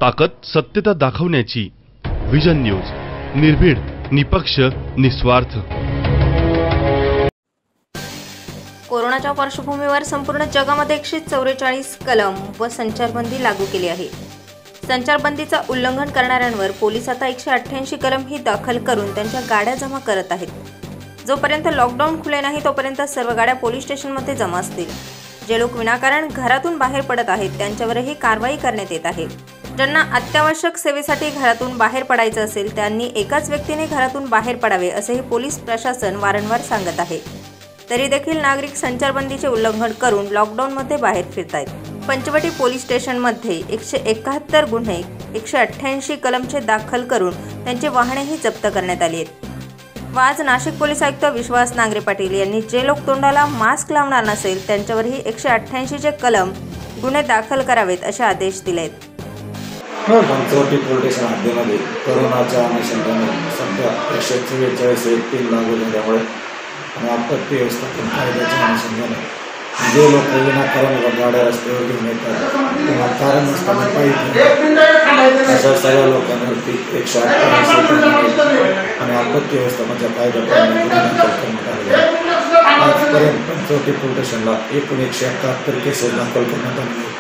ताकद सत्यता दाखवण्याची विजन न्यूज, निर्भीड, निपक्ष, निस्वार्थ। कोरोनाच्या पार्श्वभूमीवर संपूर्ण जगामध्ये 144 कलम व संचारबंदी लागू केली आहे। संचारबंदीचा उल्लंघन करणाऱ्यांवर पोलीस आता 188 कलम ही दाखल करून त्यांच्या गाड्या जमा करत आहेत। जोपर्यंत लॉकडाऊन खुले नाही तोपर्यंत सर्व गाड्या पोलीस स्टेशनमध्ये जमा असतील। जे लोक विनाकारण घरातून बाहेर पडत आहेत त्यांच्यावरही कारवाई करण्यात येत आहे। ज्यांना अत्यावश्यक सेवेसाठी घरातून बाहेर पडायचं असेल त्यांनी एकाच व्यक्तीने घरातून बाहेर पडावे असेही पोलीस प्रशासन वारंवार सांगत आहे। तरी देखील नागरिक संचारबंदीचे उल्लंघन करून लॉकडाऊनमध्ये बाहेर फिरतायत। पंचवटी पोलीस स्टेशनमध्ये 171 गुन्हे 188 कलमचे दाखल करून त्यांची वाहनेही जप्त करण्यात आली आहेत। व आज नाशिक पोलीस आयुक्त विश्वास नांगरे पाटील यांनी जे लोक तोंडाला मास्क लावणार नसेल त्यांच्यावरही 188 कलम गुन्हे दाखल करावेत असे आदेश दिले आहेत। पंचवटी पोलीस स्टेशन हद्दीमध्ये कोरोनाच्या अनुषंगाने सध्या 144 व्यक्ती लागू झाल्यामुळे आणि आपत्ती व्यवस्थापन कायद्याच्या अनुषंगाने जे लोक विनाकारण गाड्या रस्त्यावर घेऊन येतात किंवा कारण नसताना पाहिजे अशा सगळ्या लोकांवरती 188 आणि आपत्ती व्यवस्थापनाच्या कायद्याप्रमाणे गुन्हे दाखल करण्यात आले आहेत। आजपर्यंत पंचवटी पोलीस स्टेशनला एकूण 171 केसेस दाखल करण्यात आले आहेत।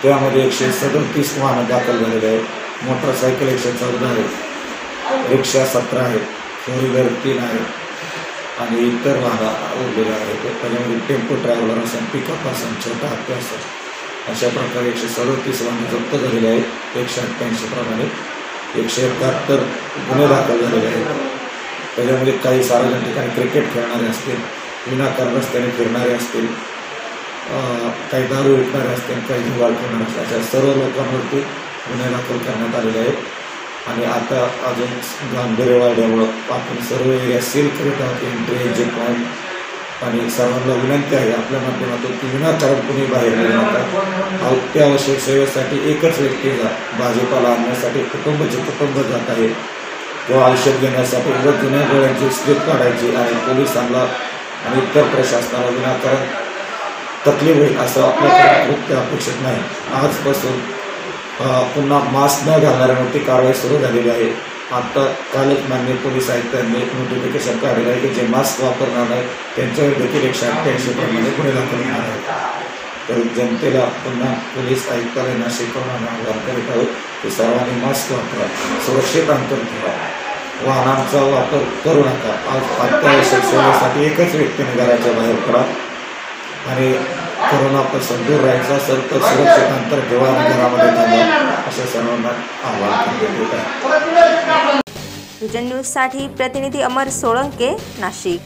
त्यामध्ये 137 वाहनं दाखल झालेले आहेत। मोटरसायकल 114 आहेत, रिक्षा 17 आहेत, 4 व्हीलर 3 आहेत आणि इतर वाहनं उरलेले आहेत। त्याच्यामध्ये टेम्पो ट्रॅव्हलर असेल, पिकअप असेल, छोटा हत्ती असेल, अशा प्रकारे 137 वाहनं जप्त झालेले आहेत। 188 प्रमाणे 171 गुन्हे दाखल झालेले आहेत। त्याच्यामध्ये काही सार्वजनिक ठिकाणी क्रिकेट खेळणारे असतील, विनाकारण रस्त्याने फिरणारे असतील, काही दारू विकणारे असतील, काही जुगार खेळणारे असतील, अशा सर्व लोकांवरती गुन्हे दाखल करण्यात आलेले आहेत। आणि आता अजून गांभीर्य वाढल्यामुळं आपण सर्व एरिया सील करीत आहोत, एंट्री एक्झिट पॉईंट। आणि सर्वांना विनंती आहे आपल्या माध्यमातून की विनाकारण कुणी बाहेर येऊ नका। अत्यावश्यक सेवेसाठी एकच व्यक्ती जा, भाजीपाला आणण्यासाठी कुटुंब जात आहे किंवा औषध घेण्यासाठी जुन्या गोळ्यांची स्लिप काढायची आणि पोलिसांना आणि इतर प्रशासनाला विनाकारण तकलीफ होईल असं आपल्याकडे कृत्य अपेक्षित नाही। आजपासून पुन्हा मास्क न घालणाऱ्यांवरती कारवाई सुरू झालेली आहे। आता कालच माननीय पोलीस आयुक्तांनी नोटिफिकेशन काढलेलं आहे की जे मास्क वापरणार नाही त्यांच्यावर देखील 188 प्रमाणे गुन्हे दाखल होणार आहेत। तर जनतेला पुन्हा पोलीस आयुक्तालय नाशिकवरून आवाहन करीत आहोत की सर्वांनी मास्क वापरा, सुरक्षित अंतर ठेवा, वाहनांचा वापर करू नका। आज अत्यावश्यक सेवेसाठी एकच व्यक्तीने घराच्या बाहेर पडा आणि कोरोनापासून दूर राहायचं असेल तर सुरक्षित अंतर ठेवा आणि घरामध्ये थांबा अशा सर्वांना आवाहन करण्यात येत आहे। विजन न्यूजसाठी प्रतिनिधी अमर सोळंके, नाशिक।